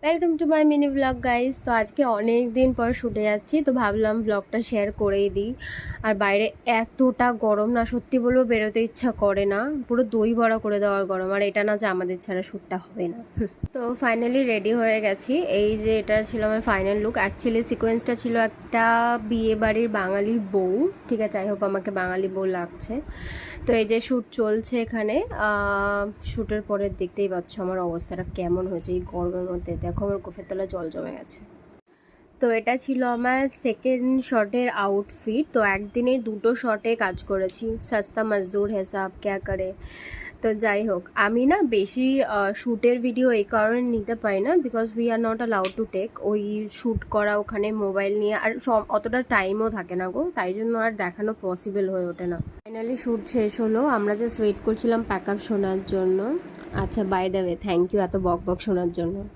Welcome to my mini blog guys. তো আজকে অনেক দিন পর শুটে যাচ্ছি, তো ভাবলাম ব্লগটা শেয়ার করেই দিই। আর বাইরে এতটা গরম না, সত্যি বলবো বেরোতে ইচ্ছা করে না, পুরো দই বড়া করে দেওয়ার গরম। আর এটা না যে আমাদের ছাড়া শ্যুটটা হবে না। তো ফাইনালি রেডি হয়ে গেছি। এই যে এটা ছিল আমার ফাইনাল লুক। অ্যাকচুয়ালি সিকোয়েন্সটা ছিল একটা বিয়ে বাড়ির বাঙালি বউ, ঠিক আছে, আই হোপ আমাকে বাঙালি বউ লাগছে। তো এই যে শ্যুট চলছে এখানে। শ্যুটের পরে দেখতেই পাচ্ছ আমার অবস্থাটা কেমন হয়েছে এই গরমের মধ্যে। দেখো আমার কোফের তলায় জল জমে গেছে। তো এটা ছিল আমার সেকেন্ড শটের আউটফিট। তো একদিনে দুটো শটে কাজ করেছি, সস্তা মজদুর হেসাব ক্যা করে। তো যাই হোক, আমি না বেশি শ্যুটের ভিডিও এই কারণে নিতে পারি না, because we are not allowed to take ওই শ্যুট করা ওখানে মোবাইল নিয়ে, আর অতটা টাইমও থাকে না গো, তাই জন্য আর দেখানো পসিবল হয়ে ওঠে না। ফাইনালি শ্যুট শেষ হলো, আমরা জাস্ট ওয়েট করছিলাম প্যাক আপ শোনার জন্য। আচ্ছা, by the way thank you এত বক বক শোনার জন্য।